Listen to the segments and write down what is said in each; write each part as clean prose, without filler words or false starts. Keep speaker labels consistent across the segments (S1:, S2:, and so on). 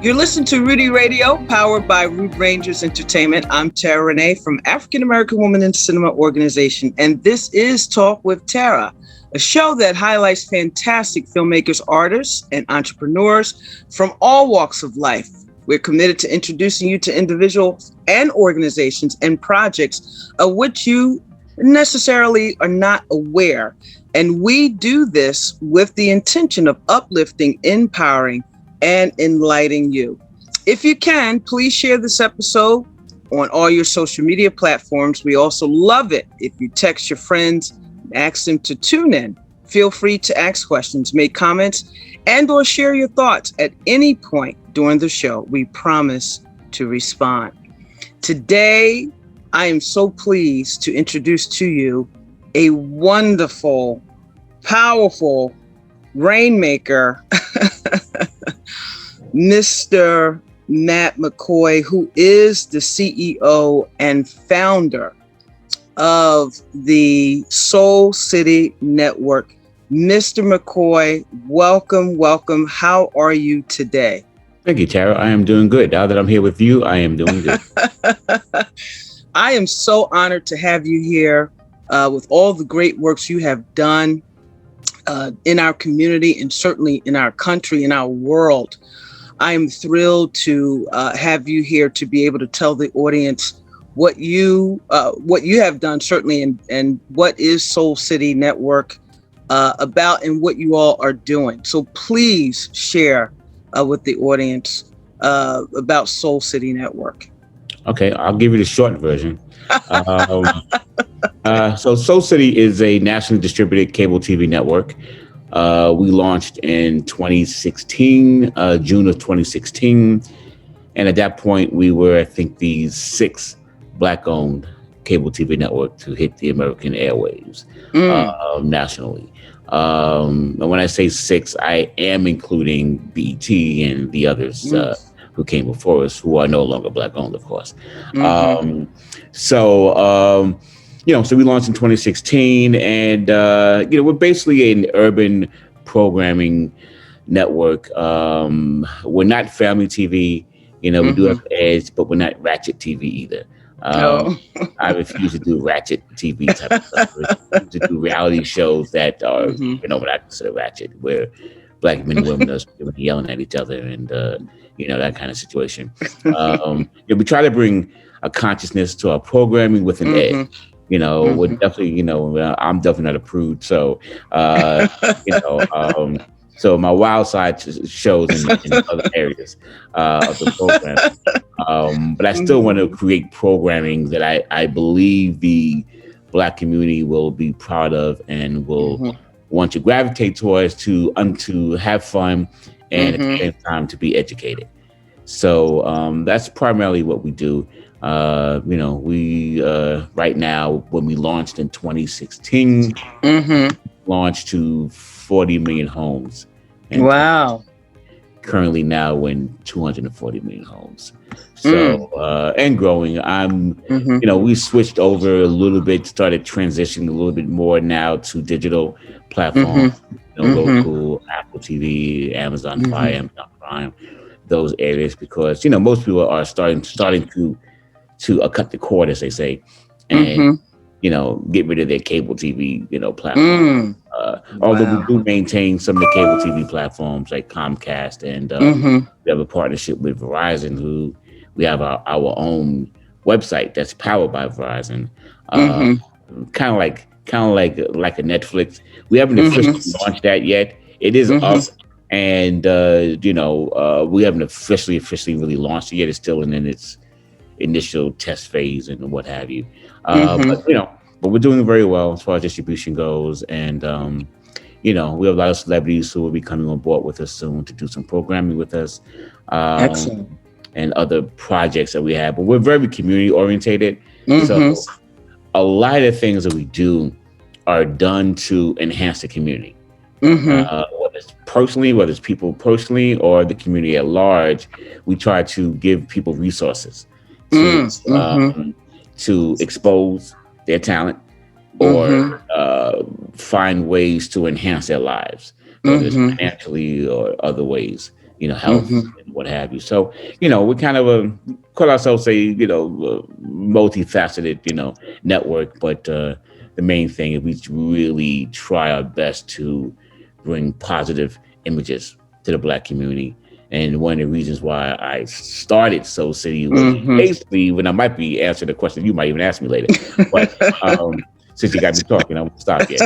S1: You're listening to Rudy Radio, powered by Rude Rangers Entertainment. I'm Terra Renee from African American Women in Cinema Organization, and this is Talk with Terra, a show that highlights fantastic filmmakers, artists, and entrepreneurs from all walks of life. We're committed to introducing you to individuals and organizations and projects of which you necessarily are not aware. And we do this with the intention of uplifting, empowering, and enlightening you. If you can, please share this episode on all your social media platforms. We also love it if you text your friends and ask them to tune in. Feel free to ask questions, make comments, and or share your thoughts at any point during the show. We promise to respond. Today, I am so pleased to introduce to you a wonderful, powerful rainmaker, Mr. Matt McCoy, who is the CEO and founder of the Soul City Network. Mr. McCoy, welcome. How are you today?
S2: Thank you, Terra. I am doing good. Now that I'm here with you, I am doing good.
S1: I am so honored to have you here with all the great works you have done in our community and certainly in our country, in our world. I am thrilled to have you here to be able to tell the audience what you have done, certainly, and what is Soul City Network about and what you all are doing. So please share with the audience about Soul City Network.
S2: Okay, I'll give you the short version. So Soul City is a nationally distributed cable TV network. We launched in 2016, June of 2016. And at that point, we were, I think, the sixth Black-owned cable TV network to hit the American airwaves nationally. And when I say six, I am including BET and the others who came before us, who are no longer Black-owned, of course. So we launched in 2016, and we're basically an urban programming network. We're not family TV. We do have ads, but we're not ratchet TV either. I refuse to do ratchet TV type of stuff. I refuse to do reality shows that are, what I consider ratchet, where Black men and women are yelling at each other and, that kind of situation. We try to bring a consciousness to our programming with an edge. We're definitely, I'm definitely not a prude. So, so my wild side shows in other areas of the program. But I still want to create programming that I believe the Black community will be proud of and will want to gravitate towards to have fun and at the same time to be educated. So that's primarily what we do. We right now, when we launched in 2016, launched to 40 million homes. And
S1: wow.
S2: Currently now we're in 240 million homes. So, and growing. We switched over a little bit, started transitioning a little bit more now to digital platforms, Roku, Apple TV, Amazon Fire, Amazon Prime, those areas, because, most people are starting to cut the cord, as they say, and get rid of their cable TV, platform. Although we do maintain some of the cable TV platforms like Comcast, and we have a partnership with Verizon, who we have our own website that's powered by Verizon. Kind of like a Netflix. We haven't officially launched that yet. It is up. And we haven't officially really launched it yet. It's still in its initial test phase and what have you. But we're doing very well as far as distribution goes. And, we have a lot of celebrities who will be coming on board with us soon to do some programming with us.
S1: Excellent.
S2: And other projects that we have. But we're very community orientated. So a lot of things that we do are done to enhance the community. Whether it's people personally or the community at large, we try to give people resources to expose their talent or find ways to enhance their lives, whether it's financially or other ways. health and what have you. So, we kind of call ourselves a, multifaceted, network. But the main thing is we really try our best to bring positive images to the Black community. And one of the reasons why I started Soul City was basically, when I might be answering the question you might even ask me later, but since you got me talking, I won't stop yet.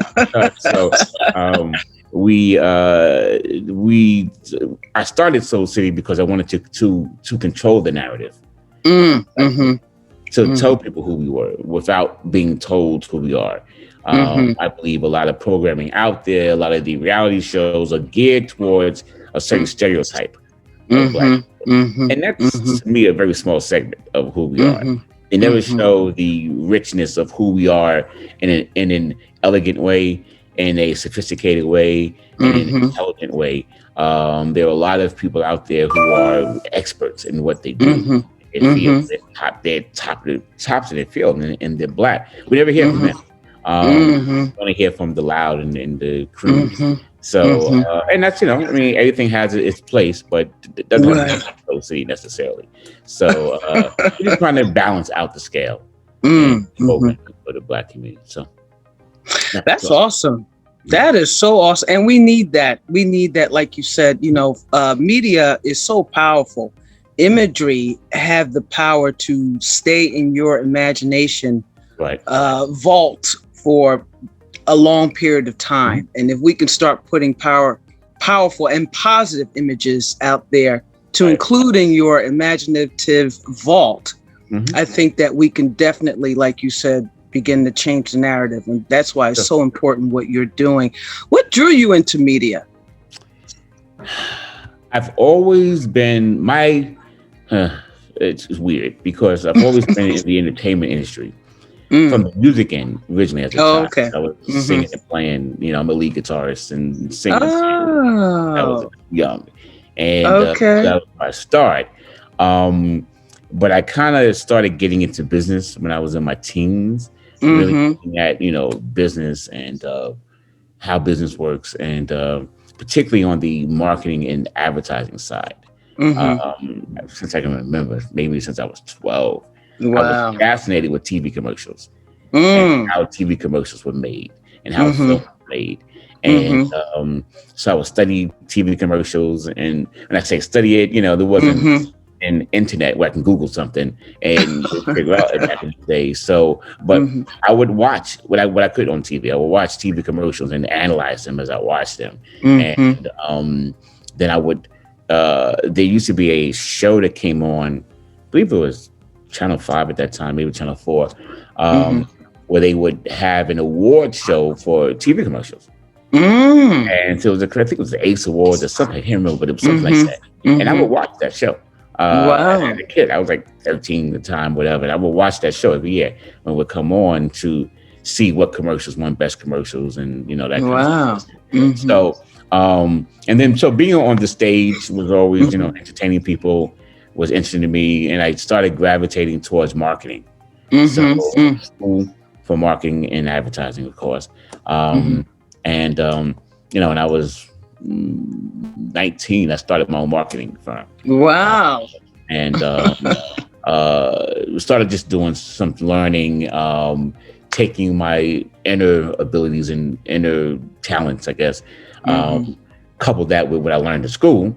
S2: I started Soul City because I wanted to control the narrative, to tell people who we were without being told who we are. I believe a lot of programming out there, a lot of the reality shows are geared towards a certain stereotype of Black people. And that's to me a very small segment of who we are. They never show the richness of who we are in an elegant way, in a sophisticated way, in an intelligent way. There are a lot of people out there who are experts in what they do. They're tops of their field, and they're Black. We never hear from them. We only hear from the loud and the crews. So, and that's, everything has its place, but it doesn't have to be City necessarily. So, we're just trying to balance out the scale for the Black community. So,
S1: that's awesome. That is so awesome. And we need that. We need that, like you said, media is so powerful. Imagery have the power to stay in your imagination vault for a long period of time. And if we can start putting powerful and positive images out there to including your imaginative vault, I think that we can definitely, like you said, begin to change the narrative. And that's why it's so important what you're doing. What drew you into media?
S2: I've always been it's weird because I've always been in the entertainment industry. From the music end originally as a child. I was singing and playing, I'm a lead guitarist and singing. I was young. And that was my start. But I kind of started getting into business when I was in my teens, really looking at, business and how business works, and particularly on the marketing and advertising side. Since I can remember, maybe since I was 12. Wow. I was fascinated with TV commercials and how TV commercials were made and how film was made. And so I would study TV commercials. And when I say study it, there wasn't an internet where I can Google something and figure out it back in the day. So, but I would watch what I could on TV. I would watch TV commercials and analyze them as I watched them. And then I would, there used to be a show that came on, I believe it was Channel 5 at that time, maybe Channel 4, where they would have an award show for TV commercials. And so I think it was the Ace Awards or something, I can't remember, but it was something like that. And I would watch that show. As a kid, I was like 13 at the time, whatever. And I would watch that show every year when it would come on to see what commercials won best commercials and, that kind of stuff. So, and then, so being on the stage was always, entertaining people was interesting to me, and I started gravitating towards marketing. So school for marketing and advertising, of course. And when I was 19, I started my own marketing firm.
S1: Wow.
S2: And started just doing some learning, taking my inner abilities and inner talents, I guess, coupled that with what I learned in school.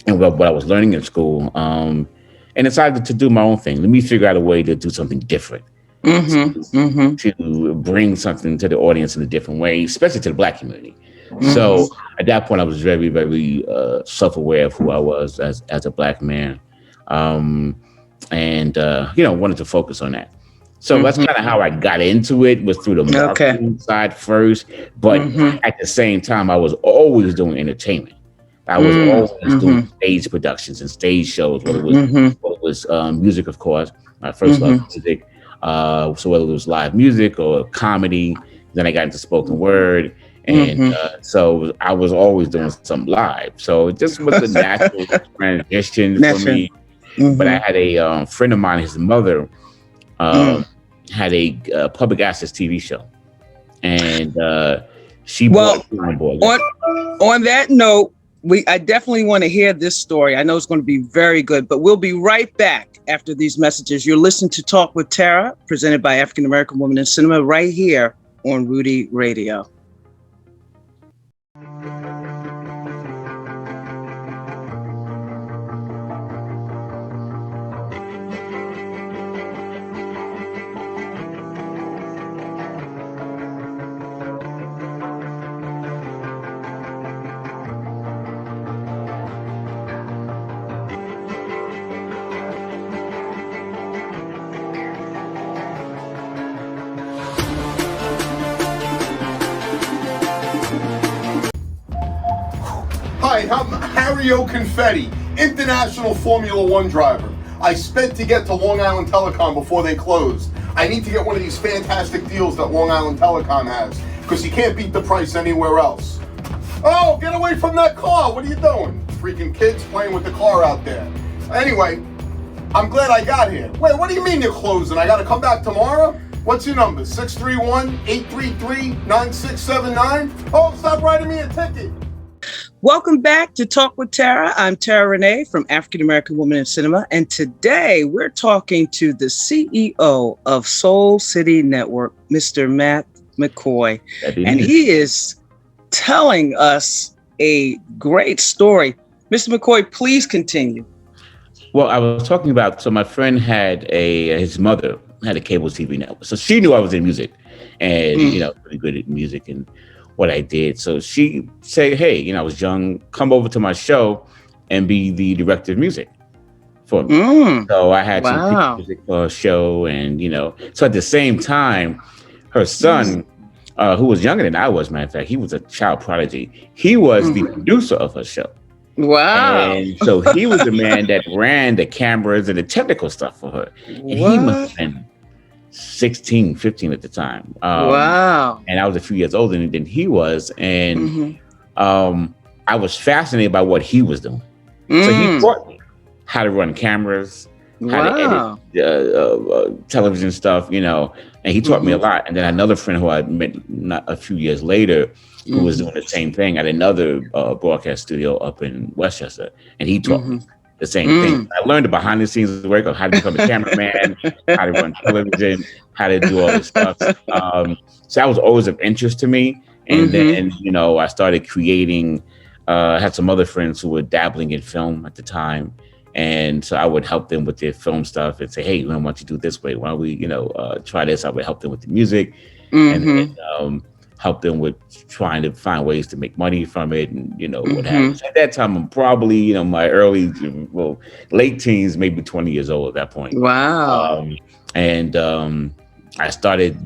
S2: And what I was learning in school, and decided to do my own thing. Let me figure out a way to do something different, to bring something to the audience in a different way, especially to the Black community. So at that point, I was very, very self-aware of who I was as a Black man, and wanted to focus on that. So that's kind of how I got into it, was through the marketing side first. But at the same time, I was always doing entertainment. I was always doing stage productions and stage shows, whether it was music, of course. I first loved music. So whether it was live music or comedy, then I got into spoken word. And so I was always doing something live. So it just was a natural transition for me. But I had a friend of mine, his mother, had a public access TV show. And she brought on board.
S1: On that note, I definitely want to hear this story. I know it's going to be very good, but we'll be right back after these messages. You're listening to Talk with Terra, presented by African American Women in Cinema, right here on Rudy Radio.
S3: Hi, I'm Harry Confetti, international Formula One driver. I spent to get to Long Island Telecom before they closed. I need to get one of these fantastic deals that Long Island Telecom has, because you can't beat the price anywhere else. Oh, get away from that car! What are you doing? Freaking kids playing with the car out there. Anyway, I'm glad I got here. Wait, what do you mean you're closing? I gotta come back tomorrow? What's your number? 631-833-9679? Oh, stop writing me a ticket.
S1: Welcome back to Talk with Terra. I'm Terra Renee from African American Women in Cinema, and today we're talking to the CEO of Soul City Network, Mr. Matt McCoy, and he is telling us a great story. Mr. McCoy, please continue.
S2: Well, I was talking about, so my friend had his mother had a cable TV network, so she knew I was in music and pretty good at music and what I did. So she said, hey, I was young, come over to my show and be the director of music for me. So I had some music for a show, and so at the same time, her son, who was younger than I was, matter of fact, he was a child prodigy. He was the producer of her show.
S1: Wow.
S2: And so he was the man that ran the cameras and the technical stuff for her. And he must have been 16, 15 at the time.
S1: Wow.
S2: And I was a few years older than he was. And I was fascinated by what he was doing. So he taught me how to run cameras, how to edit television stuff, and he taught me a lot. And then another friend who I met not a few years later, who was doing the same thing at another broadcast studio up in Westchester, and he taught me the same thing. I learned the behind the scenes work of how to become a cameraman, how to run television, how to do all this stuff. So that was always of interest to me. And then, I started creating, I had some other friends who were dabbling in film at the time. And so I would help them with their film stuff and say, hey, why don't you do it this way? Why don't we, try this? I would help them with the music and then help them with trying to find ways to make money from it and, what happens. At that time, I'm probably, my late teens, maybe 20 years old at that point.
S1: Wow.
S2: I started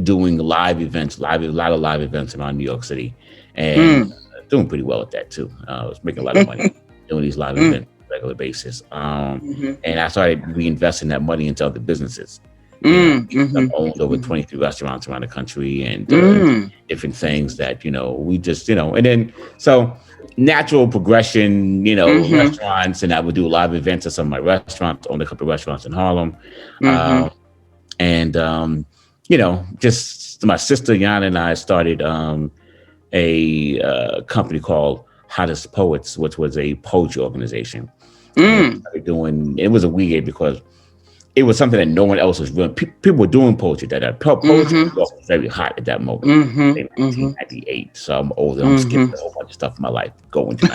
S2: doing live events, a lot of live events around New York City, and doing pretty well at that too. I was making a lot of money doing these live events on a regular basis. And I started reinvesting that money into other businesses. I've owned over 23 restaurants around the country and different things that, we just, and then so natural progression, restaurants, and I would do live events at some of my restaurants, owned a couple of restaurants in Harlem. Just my sister Yana and I started a company called Hottest Poets, which was a poetry organization. It was a weird because it was something that no one else was doing. People were doing poetry that poetry was very hot at that moment. In 1998, so I'm older. I'm skipping a whole bunch of stuff in my life going to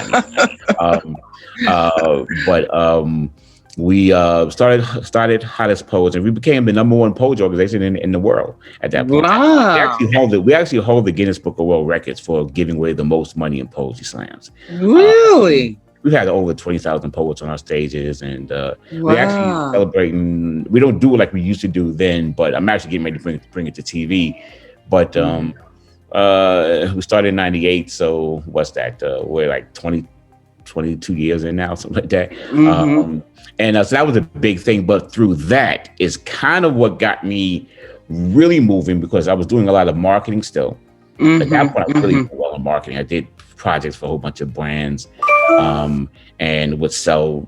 S2: 99. We started Hottest Poets, and we became the #1 poetry organization in the world at that point.
S1: Wow.
S2: We actually hold the Guinness Book of World Records for giving away the most money in poetry slams.
S1: Really?
S2: We've had over 20,000 poets on our stages, and we're actually celebrating. We don't do it like we used to do then, but I'm actually getting ready to bring it to TV. But we started in 98, so what's that? We're like 22 years in now, something like that. So that was a big thing. But through that is kind of what got me really moving, because I was doing a lot of marketing still. At that point, I was really well in marketing. I did projects for a whole bunch of brands, and would sell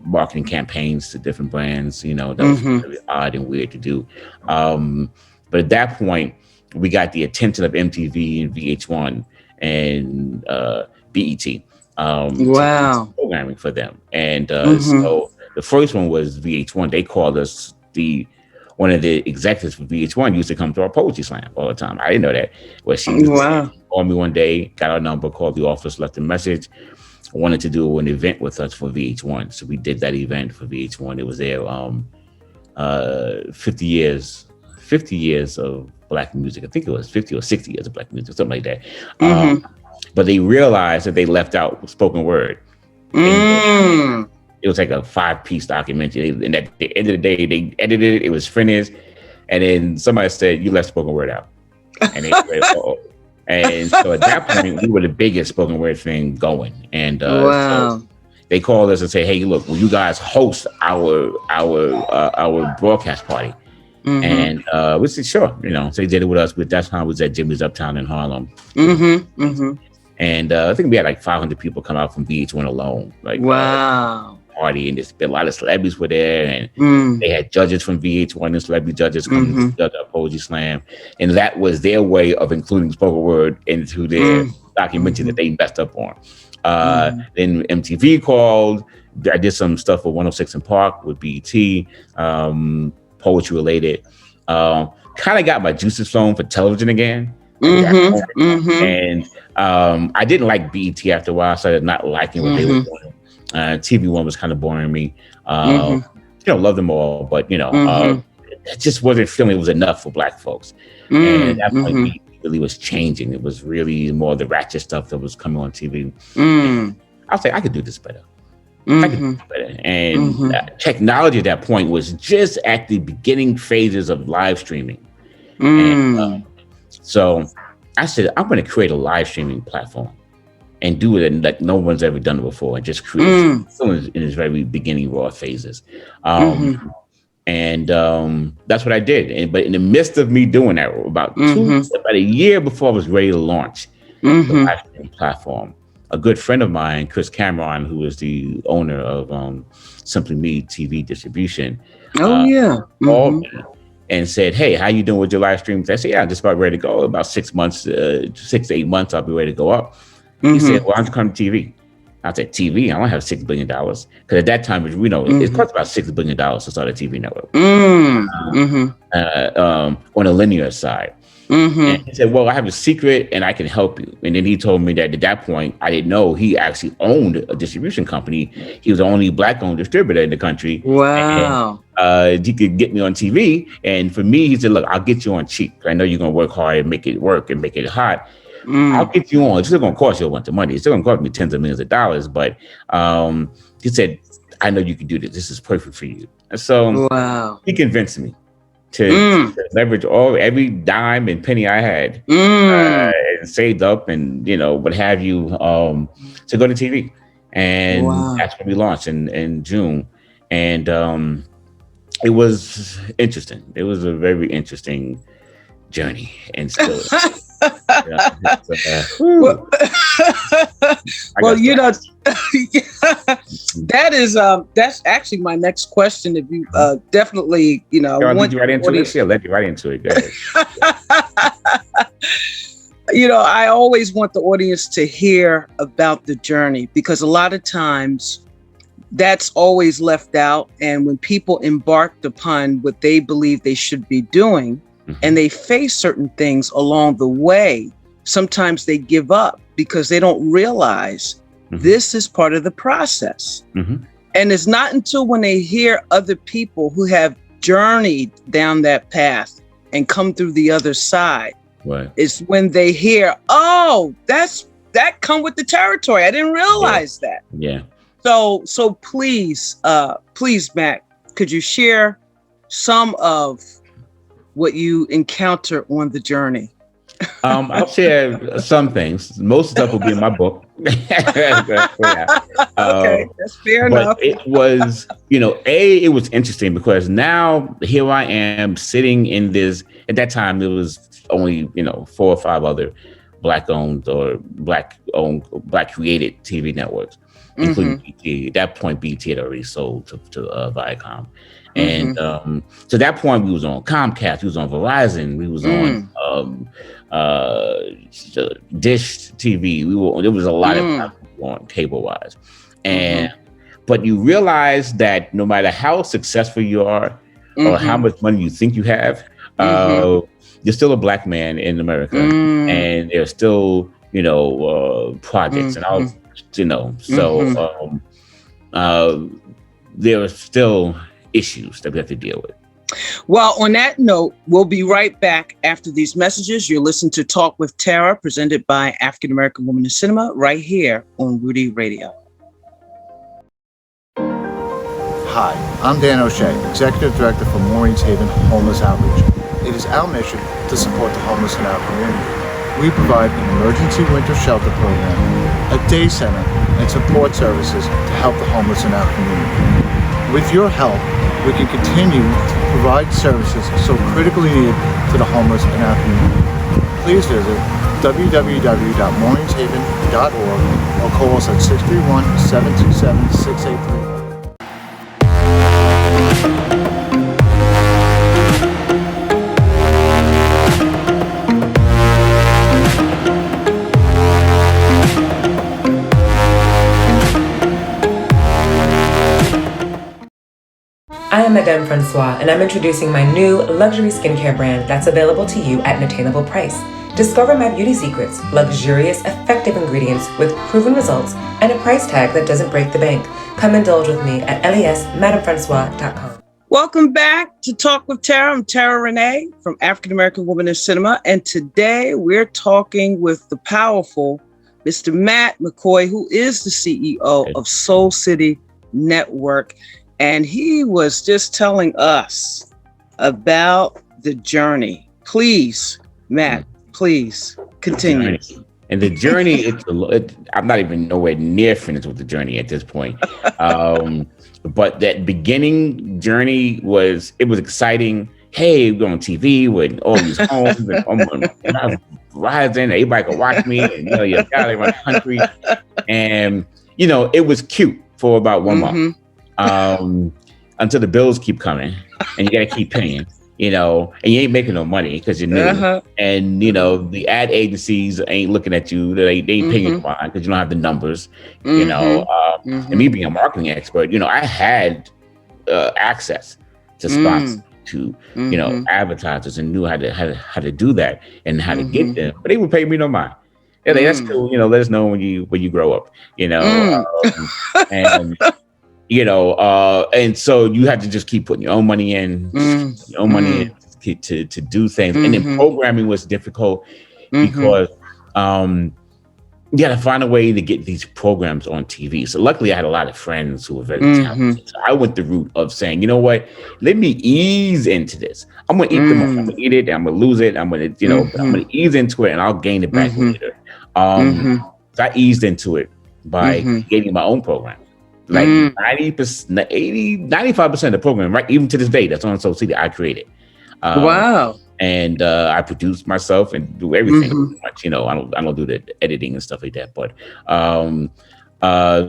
S2: marketing campaigns to different brands. That was really odd and weird to do. But at that point, we got the attention of MTV and VH1, and BET.
S1: Wow.
S2: Programming for them. And so the first one was VH1. They called us one of the executives for VH1 used to come to our poetry slam all the time. I didn't know that. Well, she called me one day, got our number, called the office, left a message, wanted to do an event with us for VH1. So we did that event for VH1. It was their 50 years of Black music. I think it was 50 or 60 years of Black music, something like that. But they realized that they left out spoken word. It was like a 5-piece documentary. And at the end of the day, they edited it. It was finished. And then somebody said, "You left spoken word out." And they said, "Oh." And so at that point, we were the biggest spoken word thing going. And so they called us and say, "Hey, look, will you guys host our broadcast party?" And we said, "Sure." So they did it with us. But that's how it was at Jimmy's Uptown in Harlem. And I think we had like 500 people come out from VH1 alone. Like, party, and a lot of celebrities were there, and they had judges from VH1 and celebrity judges come to judge our poetry slam, and that was their way of including spoken word into their documentary that they messed up on. Then MTV called. I did some stuff for 106 in Park with BET, poetry related. Kind of got my juices flowing for television again. And I didn't like BET after a while. I started not liking what they were doing. TV1 was kind of boring me. Love them all, but it just wasn't feeling it was enough for Black folks. And at that point, BET really was changing. It was really more the ratchet stuff that was coming on TV. I'll say I could do this better. I could do this better. And technology at that point was just at the beginning phases of live streaming. And so I said, I'm going to create a live streaming platform and do it like no one's ever done it before, and just create in its very beginning raw phases. And that's what I did. But in the midst of me doing that, about a year before I was ready to launch the live streaming platform, a good friend of mine, Chris Cameron, who is the owner of Simply Me TV distribution, called me and said, "Hey, how you doing with your live streams?" I said, "Yeah, I'm just about ready to go. About 6 to 8 months, I'll be ready to go up." He said, "Well, I'm just coming to TV." I said, "TV? I don't have $6 billion." Because at that time, it cost about $6 billion to start a TV network on a linear side. And he said, "Well, I have a secret and I can help you." And then he told me that at that point, I didn't know he actually owned a distribution company. He was the only Black-owned distributor in the country.
S1: Wow.
S2: And, he could get me on TV. And for me, he said, "Look, I'll get you on cheap. I know you're going to work hard and make it work and make it hot. I'll get you on. It's still going to cost you a bunch of money. It's still going to cost me tens of millions of dollars. But he said, I know you can do this. This is perfect for you." And so he convinced me to leverage every dime and penny I had and saved up and, what have you, to go to TV. And that's when we launched in June. And it was interesting. It was a very interesting journey, and still. That's actually my next question. If you definitely, let you right into it. Yeah, let you right into it. Go ahead.
S1: I always want the audience to hear about the journey, because a lot of times that's always left out. And when people embarked upon what they believe they should be doing, and they face certain things along the way, sometimes they give up because they don't realize this is part of the process. And it's not until when they hear other people who have journeyed down that path and come through the other side, it's when they hear, "Oh, that come with the territory. I didn't realize that."
S2: Yeah.
S1: So please, Mac, could you share some of what you encounter on the journey?
S2: I'll share some things. Most stuff will be in my book.
S1: Okay, that's fair enough.
S2: It was, it was interesting because now here I am sitting in this. At that time, it was only 4 or 5 other Black-owned or Black-created TV networks, including BT. At that point, BT had already sold to Viacom. And so at that point, we was on Comcast, we was on Verizon, we was on Dish TV. There was a lot of on cable wise, but you realize that no matter how successful you are or how much money you think you have, you're still a Black man in America, and there's still projects and all, so there are still issues that we have to deal with.
S1: Well, on that note, we'll be right back after these messages. You're listening to Talk with Terra, presented by African American Women in Cinema, right here on Rudy Radio.
S4: Hi, I'm Dan O'Shea, Executive Director for Maureen's Haven Homeless Outreach. It is our mission to support the homeless in our community. We provide an emergency winter shelter program, a day center, and support services to help the homeless in our community. With your help, we can continue to provide services so critically needed to the homeless in our community. Please visit www.maureen'shaven.org or call us at 631-727-683.
S5: I am Madame Francois, and I'm introducing my new luxury skincare brand that's available to you at an attainable price. Discover my beauty secrets, luxurious, effective ingredients with proven results and a price tag that doesn't break the bank. Come indulge with me at lesmadamefrancois.com.
S1: Welcome back to Talk with Terra. I'm Terra Renee from African American Women in Cinema, and today we're talking with the powerful Mr. Matt McCoy, who is the CEO of Soul City Network. And he was just telling us about the journey. Please, Matt, please continue.
S2: And the journey, I'm not even nowhere near finished with the journey at this point. But that beginning journey was exciting. Hey, we're on TV with all these homes and I'm rising, everybody can watch me, and you're out around the country. And it was cute for about 1 month. Until the bills keep coming and you got to keep paying, and you ain't making no money because you're new. And, the ad agencies ain't looking at you. They ain't paying you fine because you don't have the numbers, and me being a marketing expert, I had access to sponsors, to, advertisers, and knew how to do that and how to get them, but they would pay me no mind. Yeah, that's cool. Let us know when you grow up, and and so you have to just keep putting your own money in, to do things. And then programming was difficult because you got to find a way to get these programs on TV. So luckily I had a lot of friends who were very talented. So I went the route of saying, you know what, let me ease into this. I'm going to eat them. I'm going to eat it. I'm going to lose it. I'm going to, but I'm going to ease into it and I'll gain it back later. So I eased into it by creating my own program. Like 90%, 80, 95% of the program, right? Even to this day, that's on Soul City, I created.
S1: Wow.
S2: And I produce myself and do everything. Much, I don't do the editing and stuff like that. But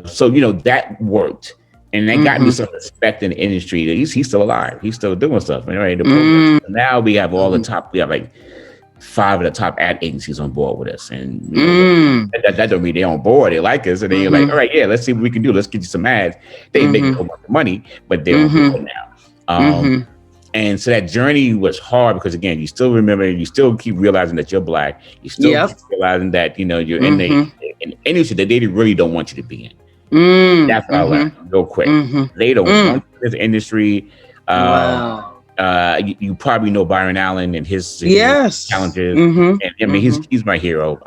S2: so that worked, and that got me some respect in the industry. He's still alive. He's still doing stuff. Right? Now we have all the top. We have like 5 of the top ad agencies on board with us, and that don't mean they're on board. They like us, and then you're like, all right, yeah, let's see what we can do. Let's get you some ads. They make a whole bunch of money, but they're on board now. And so that journey was hard because, again, you still remember, you still keep realizing that you're Black. You still keep realizing that you're in an industry that they really don't want you to be in. That's what I learned real quick. They don't want you in this industry. Wow. You probably know Byron Allen and his challenges. And I mean, he's my hero.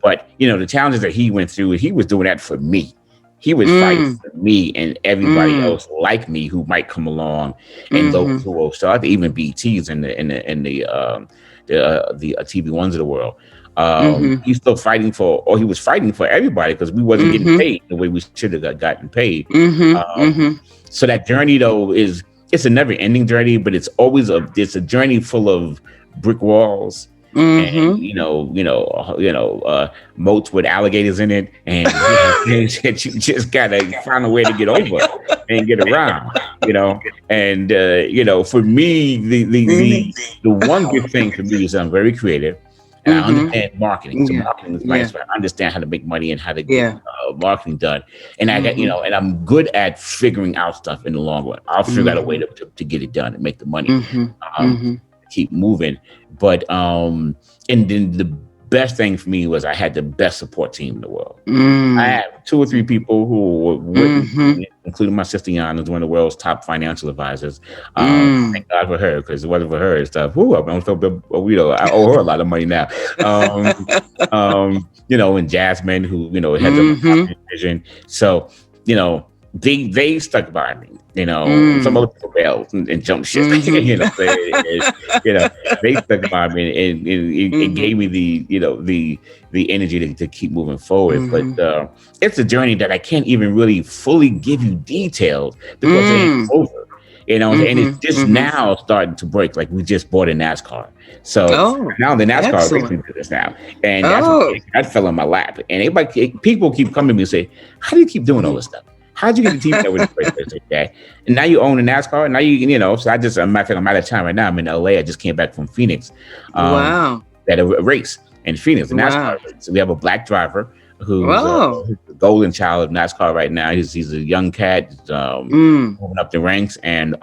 S2: But the challenges that he went through, he was doing that for me. He was fighting for me and everybody else like me who might come along, and those who will start, even BTs and the TV ones of the world. He's still fighting he was fighting for everybody because we wasn't getting paid the way we should have gotten paid. So that journey though it's a never ending journey, but it's always it's a journey full of brick walls. And moats with alligators in it, and you just gotta find a way to get over and get around. you know, and for me, the one good thing for me is I'm very creative. And I understand marketing. So marketing is my I understand how to make money and how to get marketing done. And I got, and I'm good at figuring out stuff in the long run. I'll figure out a way to get it done and make the money, keep moving. But, and then the best thing for me was I had the best support team in the world. I had 2 or 3 people who were with me, including my sister Yana, who's one of the world's top financial advisors. Thank God for her, because it wasn't for her and stuff. I owe her a lot of money now. And Jasmine, who heads up my vision. So, they stuck by me. Some other people bailed and jumped ship. They stuck by me, and it gave me the energy to keep moving forward. But it's a journey that I can't even really fully give you details because it ain't over. And it's just now starting to break. Like we just bought a NASCAR. So now the NASCAR racing business now. And that fell in my lap. And people keep coming to me and say, how do you keep doing all this stuff? How'd you get the team that with the first place? Okay. And now you own a NASCAR. And now so I'm out of town right now. I'm in LA. I just came back from Phoenix. At a race in Phoenix, a NASCAR race. So we have a black driver who's the golden child of NASCAR right now. He's a young cat, moving up the ranks. And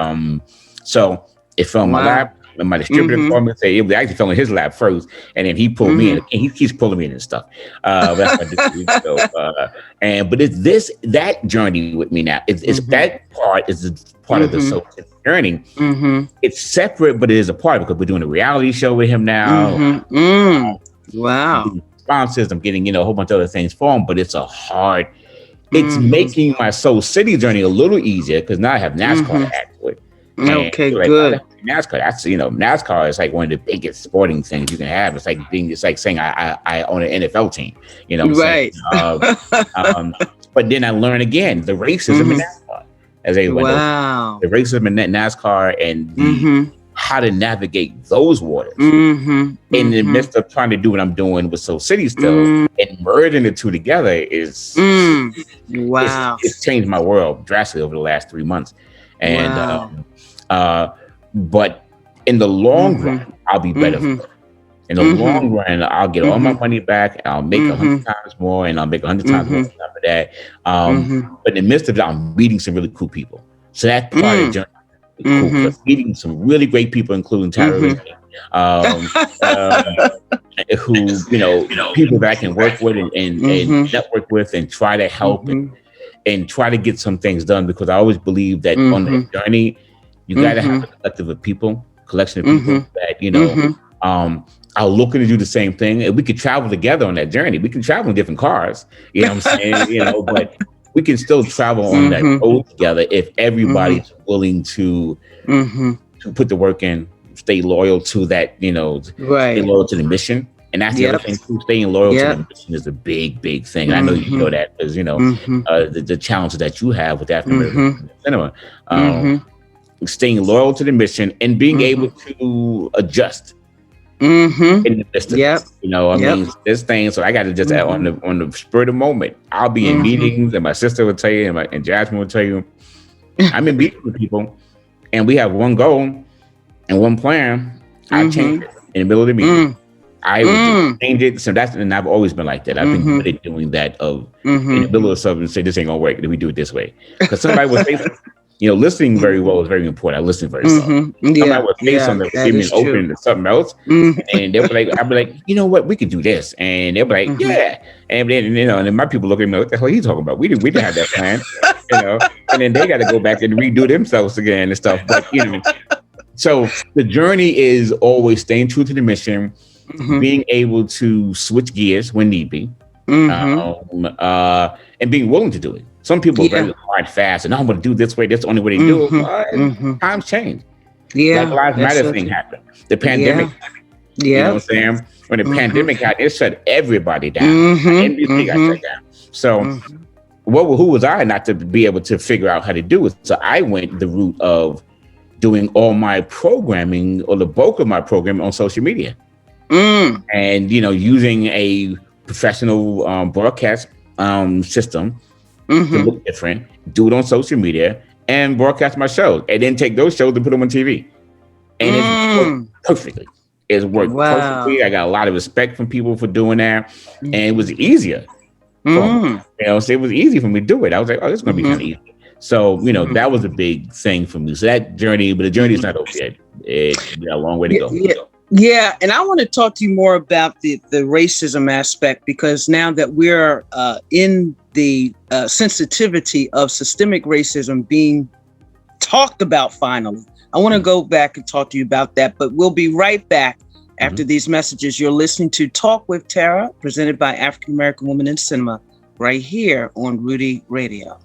S2: so it fell in my lap. And my distributor called me and said it actually fell in his lap first, and then he pulled me in. And he keeps pulling me in and stuff. That's my distributor. But it's that journey with me now. It's that part is part of the soul journey. It's separate, but it is a part because we're doing a reality show with him now.
S1: Wow.
S2: Sponsors. I'm getting a whole bunch of other things for him, but it's it's making my Soul City journey a little easier because now I have NASCAR actually.
S1: Okay, good.
S2: NASCAR, NASCAR is like one of the biggest sporting things you can have. It's like saying I own an NFL team,
S1: right.
S2: But then I learned again the racism in NASCAR as the racism in NASCAR and how to navigate those waters in the midst of trying to do what I'm doing with Soul City still, and merging the two together is it's changed my world drastically over the last 3 months. And but in the long run, I'll be better for it. In the long run, I'll get all my money back. I'll make 100 times more, and I'll make 100 times more on top of that. But in the midst of it, I'm meeting some really cool people. So that part of the journey is cool. Meeting some really great people, including Terra, who people that I can work with and network with and try to help and try to get some things done, because I always believe that on the journey, you got to have a collection of people that, are looking to do the same thing. And we could travel together on that journey. We can travel in different cars, you know what I'm saying? But we can still travel on that road together if everybody's willing to put the work in, stay loyal to that, stay loyal to the mission. And that's the other thing too. Staying loyal to the mission is a big, big thing. And I know you know that because the challenges that you have with African American cinema, staying loyal to the mission and being able to adjust in the midst of this. I mean, this thing. So I got to just on the spur of the moment. I'll be in meetings, and my sister will tell you, and Jasmine will tell you, I'm in meetings with people, and we have one goal and one plan. I change it in the middle of the meeting. I would change it. So and I've always been like that. I've been good at doing that in the middle of something and say, this ain't gonna work. Then we do it this way. Because somebody will say, listening very well is very important. I listen very well. Somebody will say something that give me an opening to something else. And they'll be like, I'll be like, you know what, we could do this. And they'll be like, yeah. And then, and then my people look at me, what the hell are you talking about? We didn't have that plan. And then they got to go back and redo themselves again and stuff. But so the journey is always staying true to the mission. Being able to switch gears when need be, and being willing to do it. Some people are very hard, fast, and I'm going to do this way. That's the only way they do it. Times change. Like Lives Matter thing happened. The pandemic. You know what I'm saying? When the pandemic happened, it shut everybody down. NBC got shut down. So, who was I not to be able to figure out how to do it? So I went the route of doing all my programming, or the bulk of my programming, on social media. And using a professional broadcast system to look different, do it on social media, and broadcast my shows, and then take those shows and put them on TV. And it's worked perfectly. It's worked perfectly. I got a lot of respect from people for doing that, and it was easier. So it was easy for me to do it. I was like, oh, this is going to be kind of easy. So, that was a big thing for me. So that journey, but the journey is not over yet. It's got a long way to go.
S1: Yeah. And I want to talk to you more about the racism aspect, because now that we're in the sensitivity of systemic racism being talked about finally, I want to go back and talk to you about that, but we'll be right back after these messages. You're listening to Talk with Terra, presented by African American Women in Cinema, right here on Rudy Radio.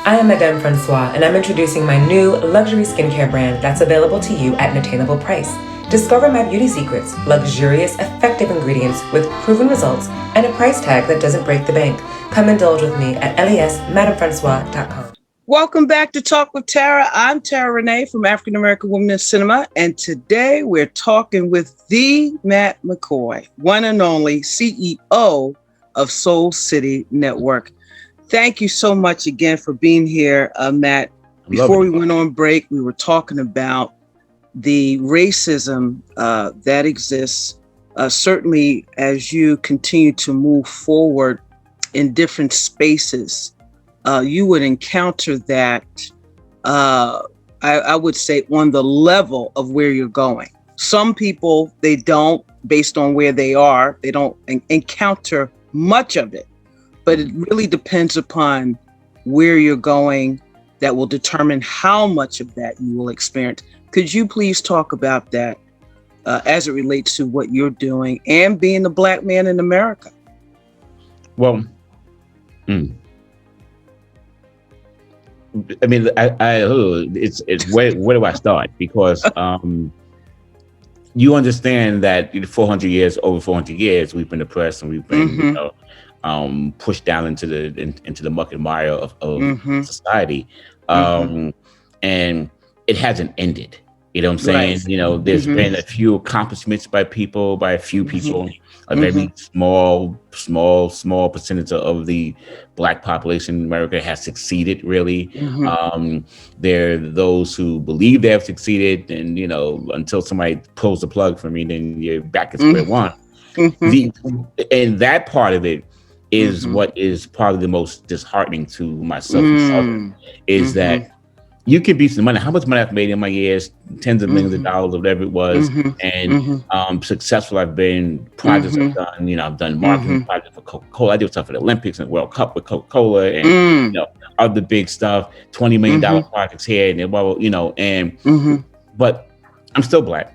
S5: I am Madame Francois, and I'm introducing my new luxury skincare brand that's available to you at an attainable price. Discover my beauty secrets, luxurious, effective ingredients with proven results, and a price tag that doesn't break the bank. Come indulge with me at lesmadamefrancois.com.
S1: Welcome back to Talk with Terra. I'm Terra Renee from African American Women in Cinema, and today we're talking with the Matt McCoy, one and only CEO of Soul City Network. Thank you so much again for being here, Matt. Before we went on break, we were talking about the racism that exists, certainly as you continue to move forward in different spaces. You would encounter that, I would say, on the level of where you're going. Some people, they don't, based on where they are, they don't encounter much of it. But it really depends upon where you're going that will determine how much of that you will experience. Could you please talk about that as it relates to what you're doing and being a Black man in America?
S2: Well, I mean, it's where do I start? Because you understand that over 400 years, we've been oppressed and we've been, pushed down into the muck and mire of society, and it hasn't ended. You know what I'm saying? Right. There's been a few accomplishments by a few people, a very small percentage of the Black population in America has succeeded, really. There are those who believe they have succeeded, and until somebody pulls the plug for me, then you're back at square one. And that part of it is what is probably the most disheartening to myself is that you can be some money. How much money I've made in my years, tens of millions of dollars, or whatever it was, and successful I've been. Projects I've done. I've done marketing projects for Coca-Cola. I did stuff for the Olympics and World Cup with Coca-Cola, and other big stuff. $20 million projects here, and but I'm still Black.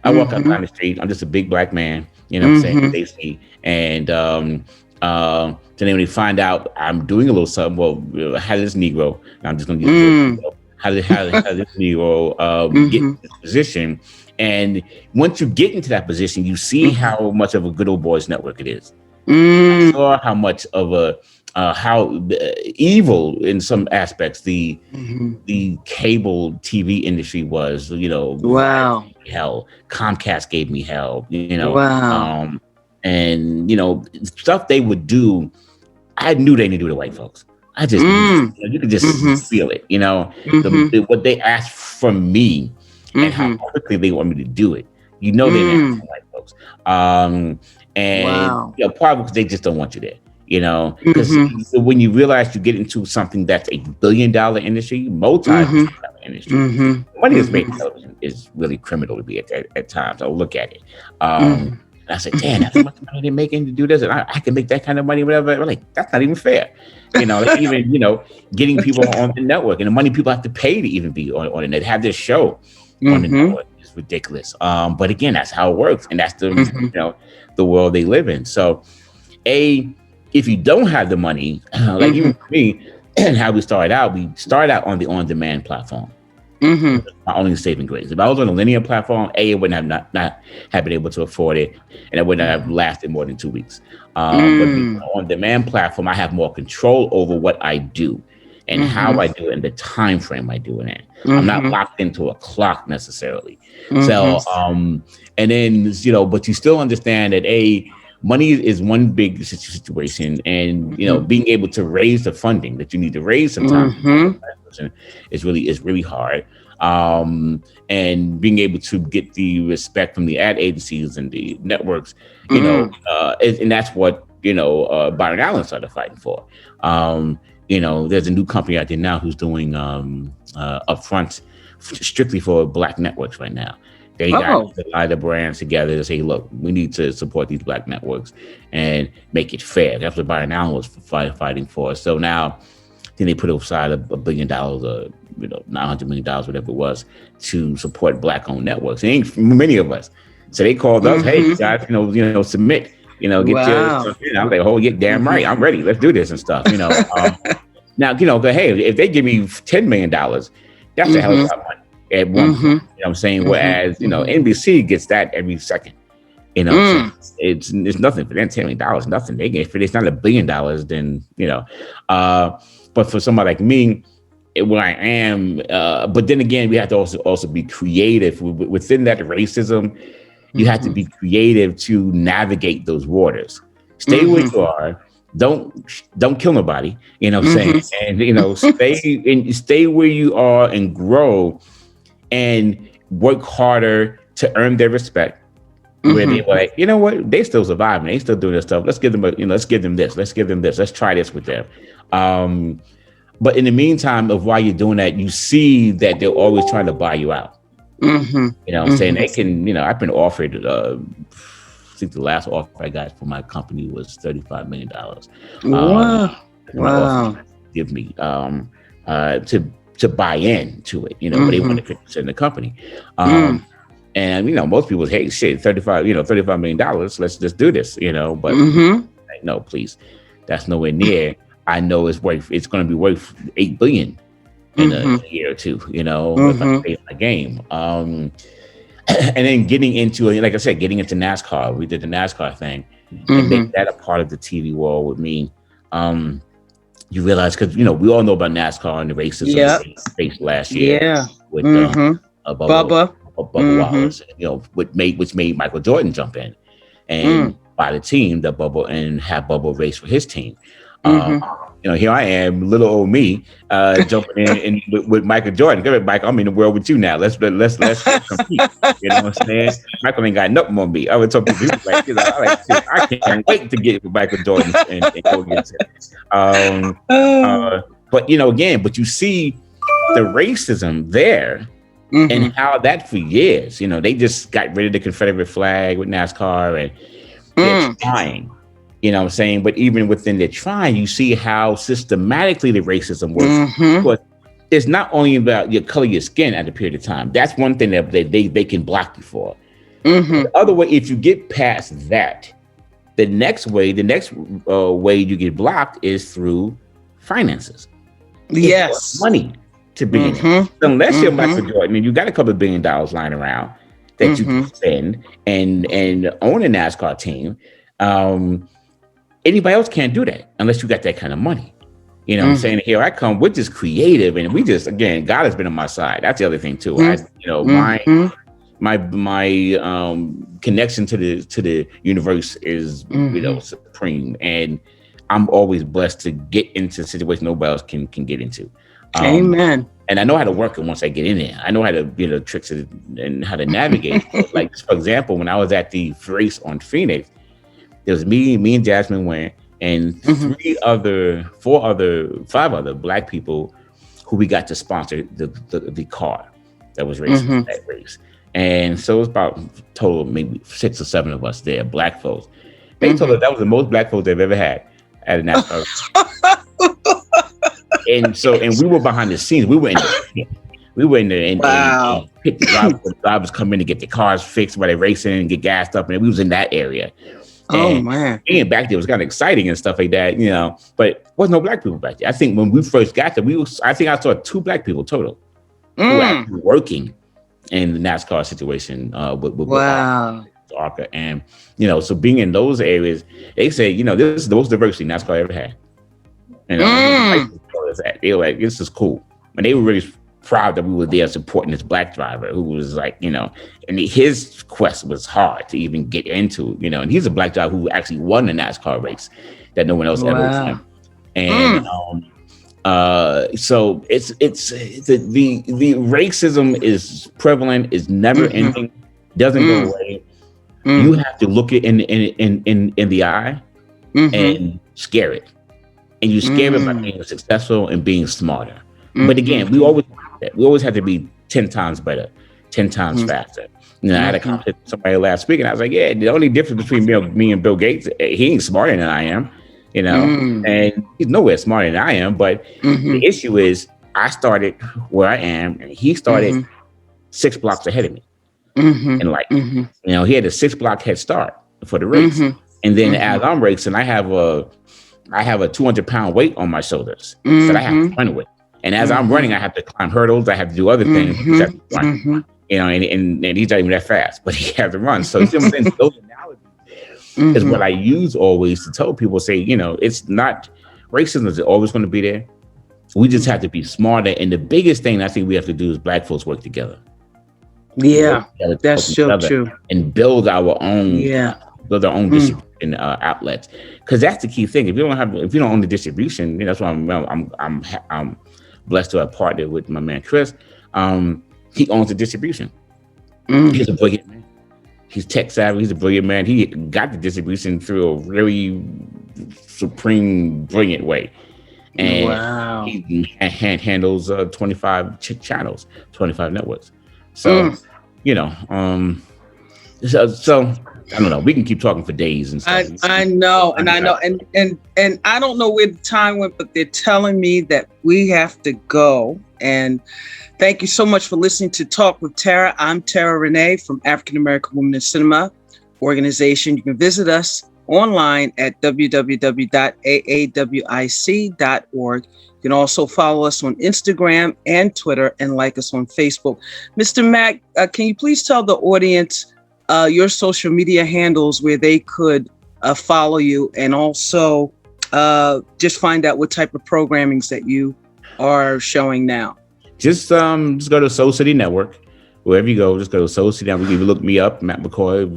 S2: I walk out down the street. I'm just a big Black man. You know what I'm saying? They see, and then when they find out I'm doing a little something, well, how did this Negro? I'm just gonna get how did this Negro get in this position? And once you get into that position, you see how much of a good old boys network it is. I saw how much of a how evil in some aspects the cable TV industry was.
S1: Wow.
S2: Hell, Comcast gave me hell.
S1: Wow.
S2: And stuff they would do, I knew they didn't do to white folks. I just you could just feel it. What they asked from me and how quickly they want me to do it. They didn't ask for white folks. And probably because they just don't want you there. Because when you realize you get into something that's $1 billion industry, multi-billion industry, money that's made in television is really criminal to be at times. I'll look at it. And I said, damn, that's how much money they're making to do this. And I can make that kind of money, whatever. I'm like, that's not even fair. Like even, getting people on the network and the money people have to pay to even be on the net, have this show on the network is ridiculous. But again, that's how it works. And that's the, the world they live in. So if you don't have the money, like even for me, and how we started out on the on-demand platform. My only saving grace. If I was on a linear platform, it wouldn't have not have been able to afford it, and it wouldn't have lasted more than 2 weeks. But on demand platform, I have more control over what I do and how I do it and the time frame I do it in. I'm not locked into a clock necessarily. So, and then but you still understand that money is one big situation, and being able to raise the funding that you need to raise sometimes is really hard. And being able to get the respect from the ad agencies and the networks, and that's what Byron Allen started fighting for. There's a new company out there now who's doing upfront strictly for Black networks right now. They got a lot of brands together to say, look, we need to support these Black networks and make it fair. That's what Byron Allen was fighting for. So now, then they put aside $1 billion, or $900 million, whatever it was, to support Black-owned networks. It ain't many of us. So they called us, hey, guys, submit, get your. I'm like, oh, yeah, damn right, I'm ready. Let's do this and stuff. Now, hey, if they give me $10 million, that's a hell of a lot of money. At one point, you know what I'm saying? Whereas, NBC gets that every second. It's nothing for them. $10 million, nothing. They get, if it's not $1 billion, then but for somebody like me, where I am, but then again, we have to also be creative within that racism. You have to be creative to navigate those waters. Stay where you are. Don't kill nobody. You know what I'm saying? And stay where you are and grow. And work harder to earn their respect. Where they were like, you know what? They still surviving. They still doing this stuff. Let's give them let's give them this. Let's give them this. Let's try this with them. But in the meantime of while you're doing that, you see that they're always trying to buy you out. You know what I'm saying? They can, I've been offered, I think the last offer I got for my company was $35 million. Wow. Give me to buy into it, but they want to 50% of the company. And most people say, hey, shit, $35 million, let's just do this, but like, no, please, that's nowhere near. I know it's going to be worth $8 billion in a year or two, if I play my game. And then getting into, like I said, getting into NASCAR, we did the NASCAR thing and make that a part of the TV world with me. You realize, because we all know about NASCAR and the racism they faced last year with Bubba Wallace, which made Michael Jordan jump in and buy the team that Bubba and have Bubba race for his team. Here I am, little old me, jumping in with Michael Jordan. Come here, Mike, I'm in the world with you now. Let's compete. You know what I'm saying? Michael ain't got nothing on me. I would tell people like, I can't wait to get with Michael Jordan and go against him. But but you see the racism there and how that for years, they just got rid of the Confederate flag with NASCAR and they're trying. You know what I'm saying? But even within their trying, you see how systematically the racism works. But it's not only about your color of your skin at a period of time. That's one thing that they can block you for. The other way, if you get past that, the next way you get blocked is through finances. Yes. Money to be in it. Unless you're Michael Jordan and you got a couple $1 billion lying around that you can spend and own a NASCAR team. Anybody else can't do that unless you got that kind of money. You know what I'm saying? Here I come, we're just creative and we just, again, God has been on my side. That's the other thing too. My connection to the universe is, supreme. And I'm always blessed to get into situations nobody else can get into. Amen. And I know how to work it once I get in there. I know how to tricks and how to navigate. Like, for example, when I was at the race on Phoenix, it was me and Jasmine went, and 5 other Black people who we got to sponsor the car that was racing that race. And so it was about total maybe 6 or 7 of us there, black folks. They told us that was the most black folks they've ever had at a NASCAR. and we were behind the scenes. We were in the pit. We were in the pit. The drivers come in to get the cars fixed while they're racing and get gassed up, and we was in that area. And
S1: man,
S2: being back there was kind of exciting and stuff like that, but there was no black people back there. I think when we first got there, I think I saw 2 black people total who were actually working in the NASCAR situation with ARCA. And, so being in those areas, they say, this is the most diversity NASCAR ever had. They were like, this is cool. And they were really proud that we were there supporting this black driver who was like, and his quest was hard to even get into, and he's a black driver who actually won a NASCAR race that no one else ever won. And so it's the racism is prevalent, is never ending, doesn't go away. You have to look it in the eye and scare it. And you scare it by being successful and being smarter. But again, we always had to be 10 times better, 10 times faster. I had a conversation with somebody last week, and I was like, yeah, the only difference between me and Bill Gates, he ain't smarter than I am, and he's nowhere smarter than I am. But the issue is I started where I am, and he started 6 blocks ahead of me. And he had a 6-block head start for the race. And then as I'm racing, I have a 200-pound weight on my shoulders that I have to run with. And as I'm running, I have to climb hurdles. I have to do other things. And he's not even that fast, but he has to run. So those analogies is what I use always to tell people, say, it's not, racism is always going to be there. We just have to be smarter. And the biggest thing I think we have to do is black folks work together.
S1: Yeah, that's so true.
S2: And build our own distribution outlets, because that's the key thing. If you don't own the distribution, that's why I'm blessed to have partnered with my man Chris. He owns the distribution. He's a brilliant man. He's tech savvy. He's a brilliant man. He got the distribution through a really supreme, brilliant way. And he handles 25 channels, 25 networks. So, so I don't know. We can keep talking for days and stuff.
S1: I know. And I don't know where the time went, but they're telling me that we have to go. And thank you so much for listening to Talk with Terra. I'm Terra Renee from African American Women in Cinema organization. You can visit us online at www.aawic.org. You can also follow us on Instagram and Twitter and like us on Facebook. Mr. Mack, can you please tell the audience your social media handles where they could follow you, and also just find out what type of programmings that you are showing now?
S2: Just go to Soul City Network. Wherever you go, just go to Soul City Network. You look me up, Matt McCoy.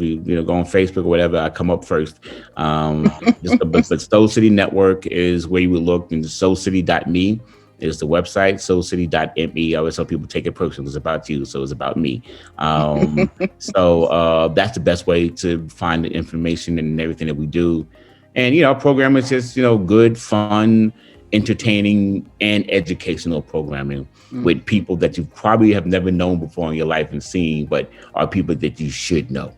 S2: Go on Facebook or whatever. I come up first. But Soul City Network is where you would look, and soulcity.me is the website. Soulcity.me. I always tell people, take it personal. It's about you, so it's about me. So that's the best way to find the information and everything that we do. And our program is just good, fun, entertaining, and educational programming with people that you probably have never known before in your life and seen, but are people that you should know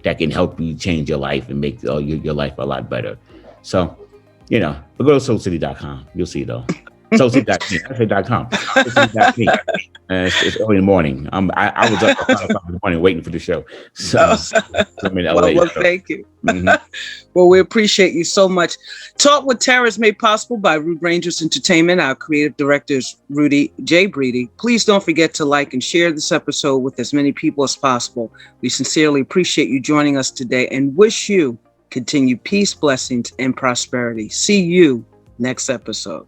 S2: that can help you change your life and make your life a lot better. So, but go to soulcity.com. You'll see it though. Soulcity.com. It's early in the morning. I was up at 5 o'clock in the morning waiting for the show. So I'm in LA.
S1: Well, thank you. Well, we appreciate you so much. Talk with Terra is made possible by Rude Rangers Entertainment. Our creative director is Rudy J. Breedy. Please don't forget to like and share this episode with as many people as possible. We sincerely appreciate you joining us today and wish you continued peace, blessings, and prosperity. See you next episode.